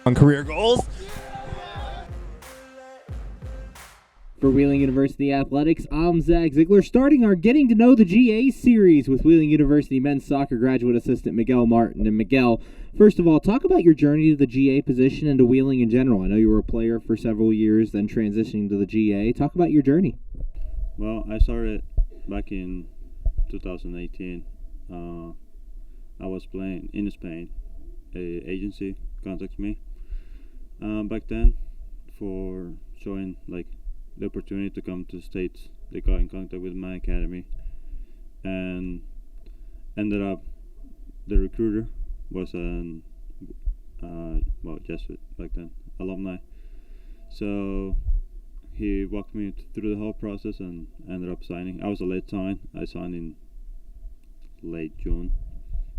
on career goals. For Wheeling University Athletics, I'm Zach Ziegler, starting our Getting to Know the GA series with Wheeling University men's soccer graduate assistant Miguel Martin. And Miguel, first of all, talk about your journey to the GA position and to Wheeling in general. I know you were a player for several years, then transitioning to the GA. Talk about your journey. Well, I started back in 2018. I was playing in Spain. An agency contacted me back then for showing the opportunity to come to the States. They got in contact with my academy, and ended up the recruiter was an Jesuit back then, alumni. So he walked me through the whole process and ended up signing. I was a late sign. I signed in late June,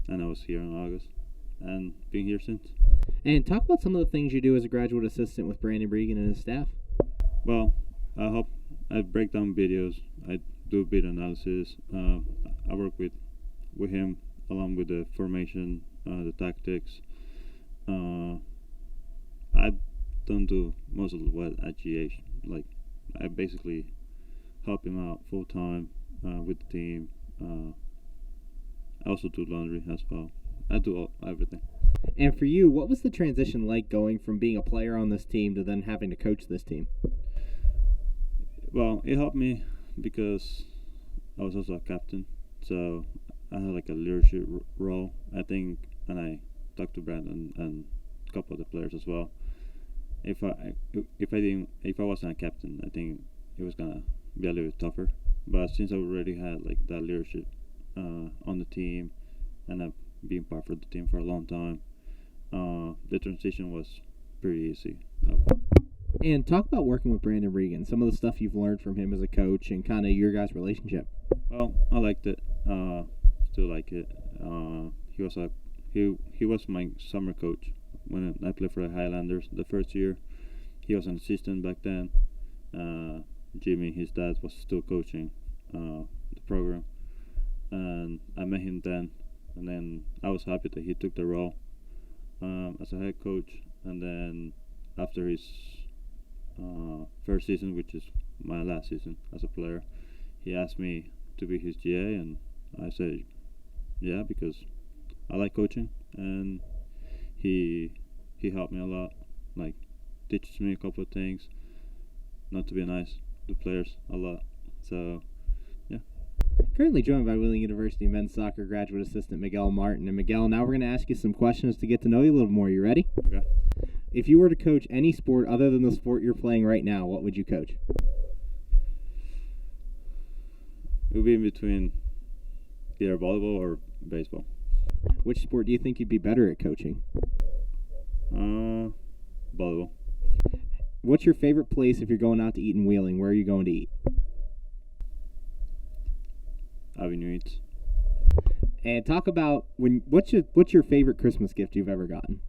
and I was here in August, and been here since. And talk about some of the things you do as a graduate assistant with Brandon Regan and his staff. Well, I break down videos. I do video analysis. I work with him along with the formation, the tactics. I don't do most of what at GA. I basically help him out full time with the team. I also do laundry as well. I do everything. And for you, what was the transition like going from being a player on this team to then having to coach this team? Well, it helped me because I was also a captain, so I had a leadership role, I think, and I talked to Brandon and a couple of the players as well. If I wasn't a captain, I think it was gonna be a little bit tougher. But since I already had that leadership on the team, and I've been part of the team for a long time, the transition was pretty easy. And talk about working with Brandon Regan, some of the stuff you've learned from him as a coach and kind of your guys' relationship. Well, I liked it. Still like it. He was my summer coach when I played for the Highlanders the first year. He was an assistant back then. Jimmy, his dad, was still coaching the program, and I met him then. And then I was happy that he took the role as a head coach. And then after his first season, which is my last season as a player, he asked me to be his GA, and I said yeah, because I like coaching, and he helped me a lot, teaches me a couple of things, not to be nice to players a lot. So yeah. Currently joined by Wheeling University men's soccer graduate assistant Miguel Martin. And Miguel, now we're going to ask you some questions to get to know you a little more. You ready? Okay. If you were to coach any sport other than the sport you're playing right now, what would you coach? It would be in between either volleyball or baseball. Which sport do you think you'd be better at coaching? Volleyball. What's your favorite place if you're going out to eat in Wheeling? Where are you going to eat? Avenue Eats. And talk about what's your favorite Christmas gift you've ever gotten?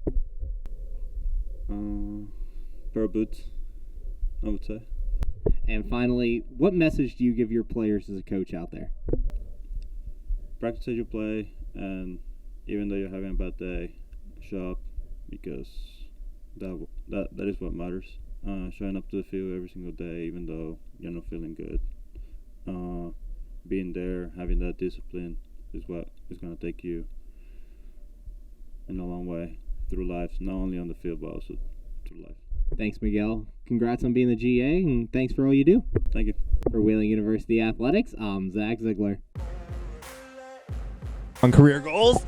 Pair of boots, I would say. And finally, what message do you give your players as a coach out there? Practice as you play, and even though you're having a bad day, show up, because that is what matters. Showing up to the field every single day, even though you're not feeling good. Being there, having that discipline is what is going to take you in a long way through life, not only on the field, but also through life. Thanks, Miguel. Congrats on being the GA, and thanks for all you do. Thank you. For Wheeling University Athletics, I'm Zach Ziegler. On career goals.